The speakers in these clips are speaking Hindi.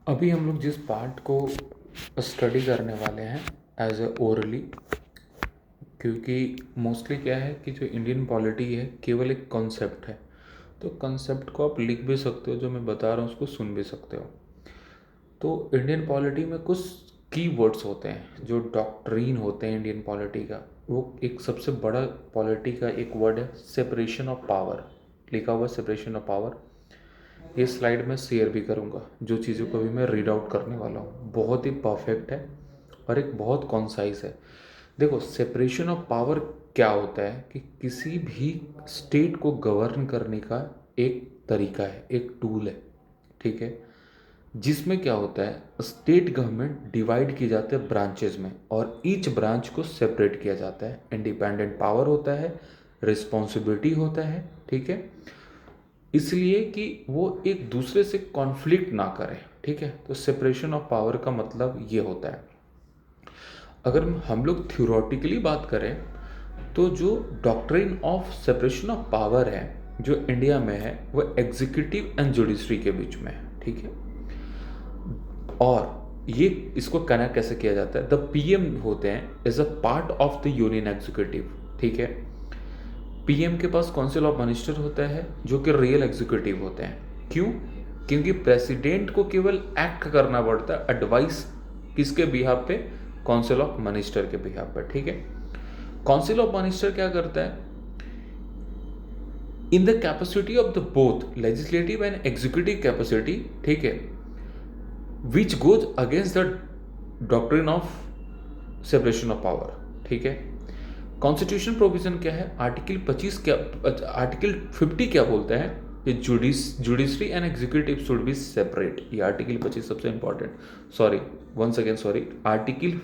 अभी हम लोग जिस पार्ट को स्टडी करने वाले हैं एज ए ओरली, क्योंकि मोस्टली क्या है कि जो इंडियन पॉलिटी है केवल एक कॉन्सेप्ट है, तो कॉन्सेप्ट को आप लिख भी सकते हो, जो मैं बता रहा हूँ उसको सुन भी सकते हो। तो इंडियन पॉलिटी में कुछ की वर्ड्स होते हैं, जो डॉक्ट्रीन होते हैं इंडियन पॉलिटी का। वो एक सबसे बड़ा पॉलिटी का एक वर्ड है सेपरेशन ऑफ पावर, लिखा हुआ सेपरेशन ऑफ पावर। ये स्लाइड में शेयर भी करूँगा, जो चीज़ों को भी मैं रीड आउट करने वाला हूँ। बहुत ही परफेक्ट है और एक बहुत कॉन्साइज है। देखो, सेपरेशन ऑफ पावर क्या होता है कि किसी भी स्टेट को गवर्न करने का एक तरीका है, एक टूल है, ठीक है। जिसमें क्या होता है, स्टेट गवर्नमेंट डिवाइड किए जाते हैं ब्रांचेस में, और ईच ब्रांच को सेपरेट किया जाता है। इंडिपेंडेंट पावर होता है, रिस्पॉन्सिबिलिटी होता है, ठीक है, इसलिए कि वो एक दूसरे से कॉन्फ्लिक्ट ना करें, ठीक है। तो सेपरेशन ऑफ पावर का मतलब ये होता है। अगर हम लोग थ्योरेटिकली बात करें तो जो doctrine of separation of power है जो इंडिया में है, वो एग्जीक्यूटिव एंड जुडिशरी के बीच में है, ठीक है। और ये इसको कनेक्ट कैसे किया जाता है, द पीएम होते हैं as a part of the union executive, ठीक है। पीएम के पास काउंसिल ऑफ मिनिस्टर होता है जो कि रियल एग्जीक्यूटिव होते हैं। क्यों? क्योंकि प्रेसिडेंट को केवल एक्ट करना पड़ता है, एडवाइस किसके बिहाफ पे, काउंसिल ऑफ मिनिस्टर के बिहाफ पे, ठीक है। काउंसिल ऑफ मिनिस्टर क्या करता है, in the capacity of the both legislative and executive capacity, ठीक है, which goes against the doctrine of separation of power, ठीक है। कॉन्स्टिट्यूशन प्रोविजन क्या है, आर्टिकल 25 क्या, आर्टिकल 50 क्या बोलता है कि judiciary and executive should be separate. ये आर्टिकल 25 सबसे important, sorry once again sorry, article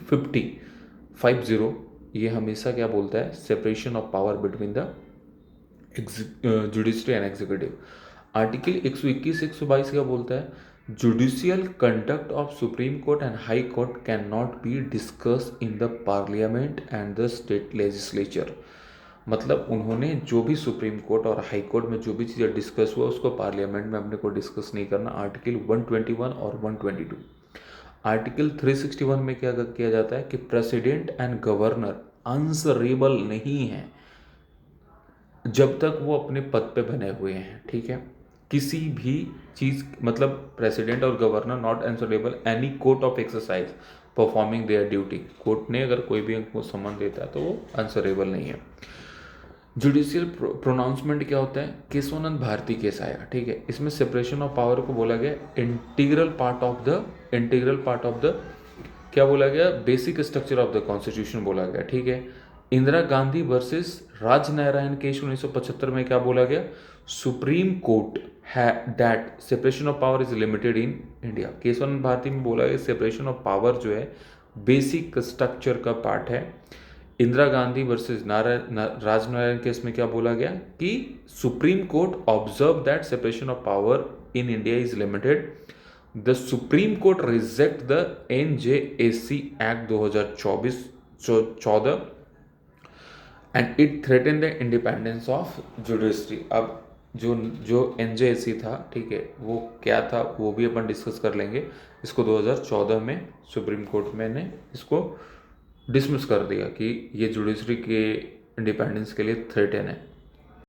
50 ये हमेशा क्या बोलता है, separation of power between the judiciary and executive. Article 121 122 क्या बोलता है, judicial conduct of supreme court and high court can not be discuss in the parliament and the state legislature. मतलब उन्होंने जो भी सुप्रीम कोर्ट और हाई कोर्ट में जो भी चीज़ें डिस्कस हुआ उसको पार्लियामेंट में अपने को डिस्कस नहीं करना। आर्टिकल 121 और 122। आर्टिकल 361 में क्या किया जाता है कि प्रेसिडेंट एंड गवर्नर आंसरेबल नहीं है जब तक वो अपने पद पे बने हुए हैं, ठीक है। किसी भी चीज़, मतलब प्रेसिडेंट और governor not answerable any court of exercise performing there duty. Court ने अगर कोई भी उनको सम्मन देता है तो वो आंसरेबल नहीं है। जुडिशियल प्रोनाउंसमेंट क्या होता है, केशवानंद भारती केस आया, ठीक है। इसमें सेपरेशन ऑफ पावर को बोला गया इंटीग्रल पार्ट ऑफ द क्या बोला गया, basic structure of the constitution बोला गया, ठीक है। इंदिरा गांधी वर्सेस राजनारायण केस 1975 में क्या बोला गया, supreme court that separation of power is limited in India. Kesavananda Bharati में बोला गया सेपरेशन ऑफ पावर जो है बेसिक स्ट्रक्चर का पार्ट है। इंदिरा गांधी वर्सेस राजनारायण केस में क्या बोला गया कि supreme court observe that separation of power in India is limited. The supreme court reject the NJAC act 2014 and it threaten the independence of judiciary. अब जो NJAC था, ठीक है, वो क्या था वो भी अपन डिस्कस कर लेंगे। इसको 2014 में सुप्रीम कोर्ट में ने इसको डिसमिस कर दिया कि ये जुडिशरी के इंडिपेंडेंस के लिए थ्रेटन है।